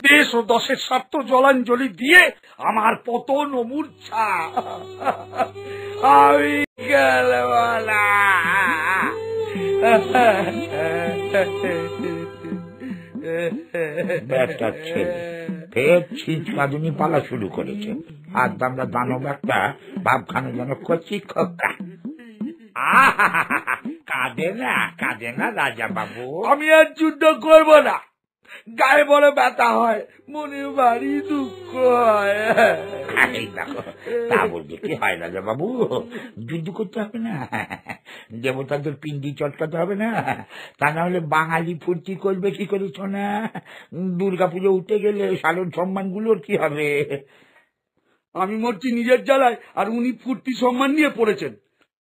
দেশ ও দশের স্বার্থ জলাঞ্জলি দিয়ে আমার পতন ও মূর্ছা আমি ফের ছিচ কাঁদুনি পালা শুরু করেছে। আর দামরা দানব একটা ভাবখানে যেন কচি খোকা। কাঁদে না রাজা বাবু। আমি আর যুদ্ধ করবো না, গায়ে বড় ব্যথা হয়, মনে ভারী দুঃখ হয়। দেখো তা বলতে কি হয় রাজা বাবু, যুদ্ধ করতে হবে না, দেবতাদের পিন্ডি চটকাতে হবে না, তা না হলে বাঙালি ফুর্তি করবে কি করে শোনা? দুর্গা পুজো উঠে গেলে সালন সম্মান গুলোর কি হবে? আমি মরছি নিজের জ্বালায়, আর উনি ফুর্তি সম্মান নিয়ে পড়েছেন।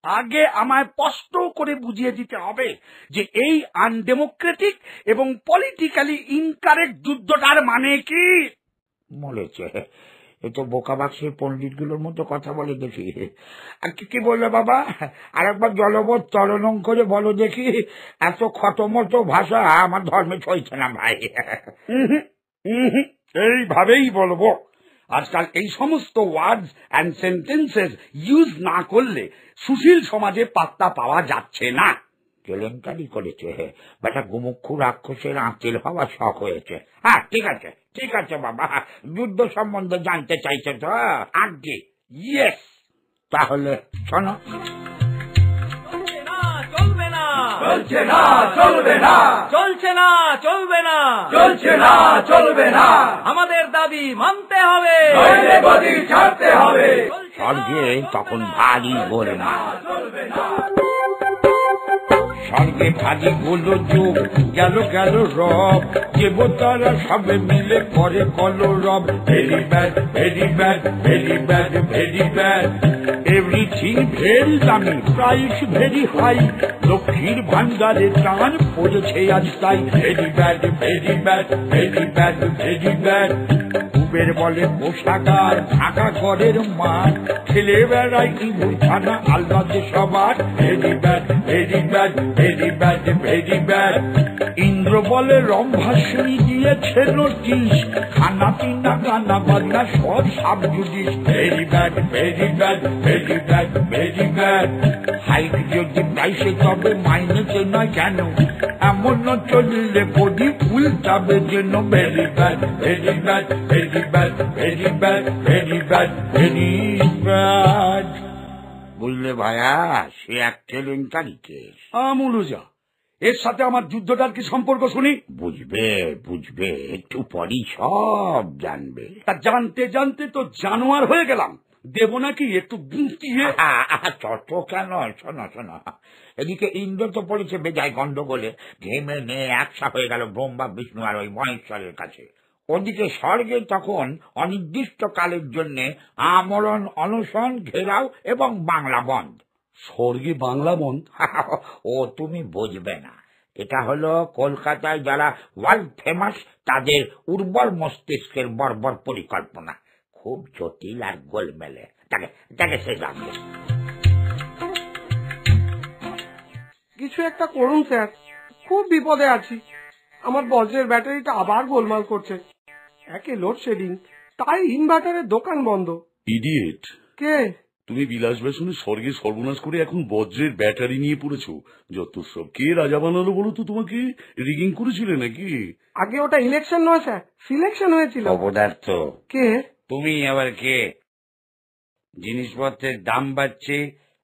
আগে আমায় স্পষ্ট করে বুঝিয়ে দিতে হবে যে এই আনডেমোক্রেটিক এবং পলিটিক্যালি ইনকারেক্ট যুদ্ধটার মানে কি। মরেছে এ তো বোকা বাক্সের পণ্ডিত গুলোর মতো কথা বলে দেখি। আর কি বললো বাবা, আর একবার জলবৎ তরণং করে বলো দেখি। এত খতমতো ভাষা আমার ধর্মে চলছে না ভাই। এইভাবেই বলবো। আজকাল এই সমস্ত ওয়ার্ডস অ্যান্ড সেন্টেন্সেস ইউজ না করলে সুশীল সমাজে পাত্তা পাওয়া যাচ্ছে না। কেলেঙ্কারি করেছে বেটা, গুমুক্ষু রাক্ষসের আঁচিল হওয়া শখ হয়েছে। হ্যাঁ ঠিক আছে বাবা, যুদ্ধ সম্বন্ধে জানতে চাইছে তো আগে? ইয়েস। তাহলে শোনো। চলবে না, চলছে না, চলবে না, চলছে না, চলবে না, চলছে না, চলবে না, আমাদের দাবি মানতে হবে, নইলে গদি ছাড়তে হবে। স্বর্গে তখন ভারী গোলমা, স্বর্গে ভারী গোল যোগ, গেল রব, দেবতারা সবে মিলে করে কলরব। Very bad, very bad, very bad, very bad, everything very দামি, প্রাইস ভেরি হাই, লক্ষ্মীর ভান্ডারে টান পড়েছে আজ তাই। Very bad, very bad, very bad, very bad, Kuber বলে কোষাগার, ঢাকা ঘরের মাঠ, ছেলে বেড়ায় ইঁদুর ছানা আলবাদে সবার। Very bad, very bad, very bad, very bad, Indra বলে রম্ভাসনী দিয়েছে নোটিশ, খানা পিনা গানা বাজনা সব sub judice. Very bad, very bad, very bad, very bad, height যদি প্রাইসে তবে মাইনেতে নয় কেন, এমন চললে বডি উল্টাবে যেন। Very bad, very bad, very bad, very bad, very bad, very bad. বুঝলে ভাইয়া, সে এক কেলেঙ্কারি কেস। আমুলুজা, এর সাথে আমার যুদ্ধটার কি সম্পর্ক শুনি? বুঝবে একটু পরই সব জানবে। তা জানতে জানতে তো জানোয়ার হয়ে গেলাম। দেব নাকি একটু বুঝিয়ে? চট কেন, শোনো, এদিকে ইন্দ্র তো পড়েছে বেজায় গন্ডগোলে, ঘেমে নিয়ে একসা হয়ে গেল ব্রহ্মা বিষ্ণু আর ওই মহেশ্বরের কাছে। ওদিকে স্বর্গে তখন অনির্দিষ্ট কালের জন্য আমরণ, অনশন, ঘেরাও এবং বাংলা বন্ধ। স্বর্গে বাংলা বন্ধ? ও তুমি বুঝবে না, এটা হলো কলকাতায় যারা ওয়ার্ল্ড ফেমাস তাদের উর্বর মস্তিষ্কের বর্বর পরিকল্পনা। খুব জটিল আর গোলমেলে, তাকে সে জানবে। কিছু একটা করুন স্যার, খুব বিপদে আছি। আমার বজ্রের ব্যাটারিটা আবার গোলমাল করছে, একে লোডশেডিং, তাই ইনভার্টারের দোকান বন্ধ। ইডিয়েট! কে? তুমি বিলাস ব্যসনে স্বর্গে সর্বনাশ করে এখন বজ্রের ব্যাটারি নিয়ে পড়েছো। যত সব কে রাজা বানালো বলো তো তোমাকে? রিগিং করেছিলে নাকি? আগে ওটা ইলেকশন নয় স্যার, সিলেকশন হয়েছিল। অপদার্থ! কে তুমি আবার কে? জিনিসপত্রের দাম বাড়ছে,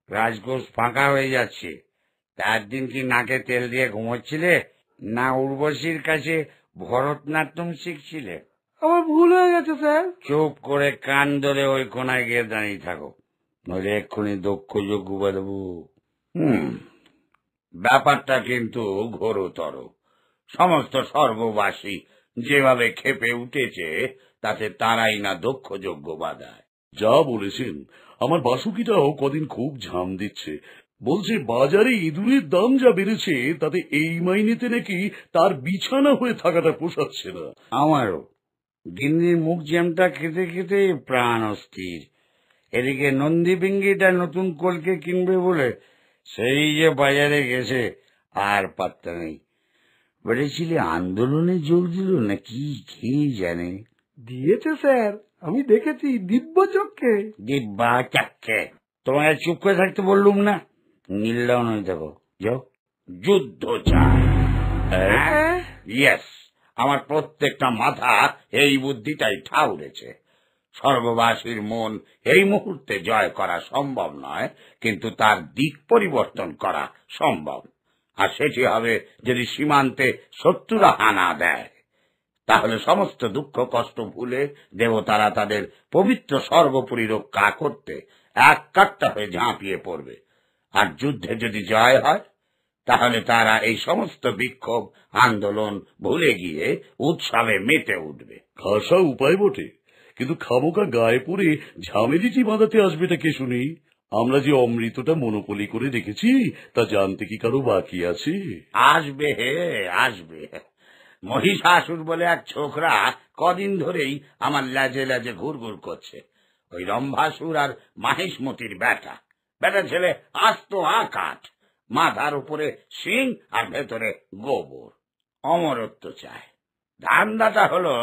রাজকোষ ফাঁকা হয়ে যাচ্ছে, তার দিন কি নাকে তেল দিয়ে ঘুমোচ্ছিলে, না উর্বশীর কাছে ভরতনাট্যম শিখছিলে? আমার ভুল হয়ে গেছে স্যার। চুপ করে কান ধরে ওই কোনায় গিয়ে দাঁড়িয়ে থাকো, নইলে এক্ষুনি দক্ষ যোগ্য দেবো। ব্যাপারটা কিন্তু ঘোরতর। সমস্ত স্বর্গবাসী যেভাবে ক্ষেপে উঠেছে তাতে তারাই না দক্ষ যোগ্য বাধায়। যা বলেছেন, আমার বাসুকিটাও কদিন খুব ঝাম দিচ্ছে। বলছে বাজারে ইঁদুরের দাম যা বেড়েছে তাতে এই মাইনেতে নাকি তার বিছানা হয়ে থাকাটা পোষাচ্ছে না। আমারও গিন্নির মুখ জ্যামটা খেতে খেতে প্রাণ অস্থির। এদিকে নন্দী পিঙ্গিটা নতুন কলকে কিনবে বলে সেই যে বাজারে গেছে, আর পাত্তা নেই। বেড়েছিলে আন্দোলনে যোগ দিল নাকি কে জানে। দিয়েছে স্যার, আমি দেখেছি দিব্য চক্ষে। দিব্যা চাক্ষে তোমায় চুপ করে থাকতে বললুম না? নীলটাও নয়, দেখো যাও, যুদ্ধ চায়। ইয়েস, আমার প্রত্যেকটা মাথা এই বুদ্ধিটাই ঠাউরেছে। স্বর্গবাসীর মন এই মুহূর্তে জয় করা সম্ভব নয়, কিন্তু তার দিক পরিবর্তন করা সম্ভব। আর সেটি হবে যদি সীমান্তে শত্রুরা হানা দেয়। তাহলে সমস্ত দুঃখ কষ্ট ভুলে দেবতারা তাদের পবিত্র স্বর্গপুরী রক্ষা করতে এক কাট্টা হয়ে ঝাঁপিয়ে পড়বে। আর যুদ্ধে যদি জয় হয় তাহলে তারা এই সমস্ত বিক্ষোভ আন্দোলন ভুলে গিয়ে উৎসবে মেতে উঠবে। খাসা উপায় বটে, কিন্তু খামোকা গায়ে পড়ে ঝামেলিটি বাঁধাতে আসবেটা কে শুনি? আমরা যে অমৃতটা মনোপলি করে রেখেছি তা জানতে কি কারো বাকি আছে? আসবে হে, আসবে। মহিষাসুর বলে এক ছোকরা কদিন ধরেই আমার লেজে লেজে ঘুরঘুর করছে। ওই রম্ভাসুর আর মাহিষ্মতির বেটা ছেলে আস্ত আকাঠ, মাথার উপরে শিং আর ভেতরে গোবর। অমরত্ব চায়। ধান্দাটা হলো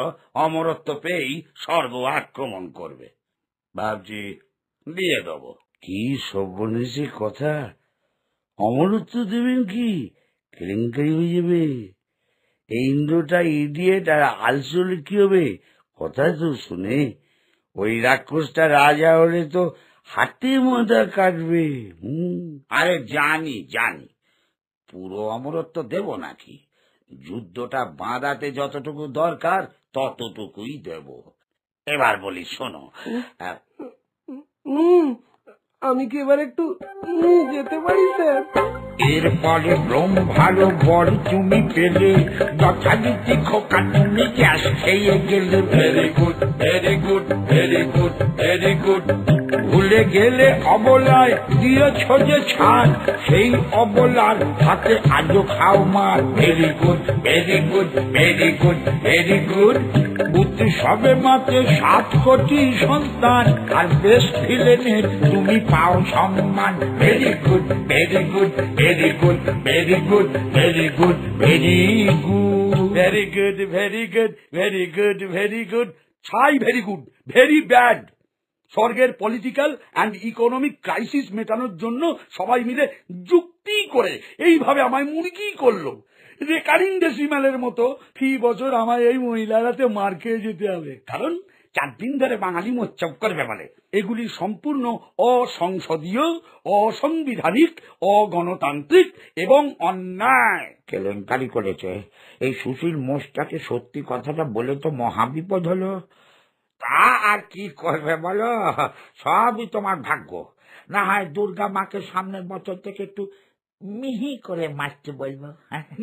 অমরত্ব পেয়েই স্বর্গ আক্রমণ করবে। ভাবছি দিয়ে দেব। কি সর্বনেশী কথা! অমরত্ব দেবেন কি? কেলেঙ্কারি হয়ে যাবে। এই ইন্দ্রটা ইডিয়েট আর আলসলে কি হবে? কথা তো শুনে ওই রাক্ষসটা রাজা হলে তো হাতে মাথা কাটবে। আরে জানি জানি, পুরো অমরত্ব দেব নাকি? যুদ্ধটা বাঁধাতে যতটুকু দরকার ততটুকুই দেব। এবার বলি শোনো। আমি কি এবার একটু যেতে পারি স্যার? এরপরে ব্রহ্মারও বর তুমি পেলে, যথারীতি খোকা তুমি গ্যাস খেয়ে গেলে। Very good, very good, very good, very good. ভুলে গেলে অবলায় দিয়েছ যে ছাড়, সেই অবলার হাতে আজও খাও মার। Very good, very good, very good, very good. বুদ্ধি সবে মাত্র 7 কোটি সন্তান, আর বেস্ট ভিলেনের তুমি পাও সম্মান। Very good, very good, very good, very good, very good, very good, very good, very good, very good, very good. ছাই ভেরি গুড, ভেরি ব্যাড। স্বর্গের পলিটিক্যাল অ্যান্ড ইকোনমিক ক্রাইসিস মেটানোর জন্য সবাই মিলে যুক্তি করে এইভাবে আমায় মুরগি করলো। রেকারিং ডেসিমেলের মতো ফি বছর আমায় এই মহিলারাতে মার খেয়ে যেতে হবে, কারণ 4 দিন ধরে বাঙালি মোচ্চপ করবে বলে। এগুলি সম্পূর্ণ অসংসদীয়, অসাংবিধানিক, অগণতান্ত্রিক এবং অন্যায়। কেলেঙ্কারি করেছে এই সুশীল মোষটাকে। সত্যি কথাটা বলে তো মহাবিপদ হলো। তা আর কি করবে বলো, সবই তোমার ভাগ্য। না হয় দুর্গা মাকে সামনের বছর থেকে একটু মিহি করে মারতে বলবো।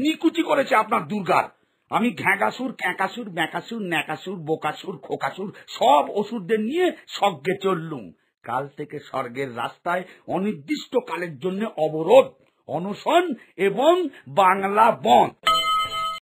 নিকুচি করেছে আপনার দুর্গার। আমি ঘ্যাঁকাসুর, ক্যাঁকাসুর, ম্যাকাসুর, ন্যাকাসুর, বোকাসুর, খোকাসুর সব অসুরদের নিয়ে স্বর্গে চললুম। কাল থেকে স্বর্গের রাস্তায় অনির্দিষ্ট কালের জন্য অবরোধ, অনশন এবং বাংলা বন্ধ।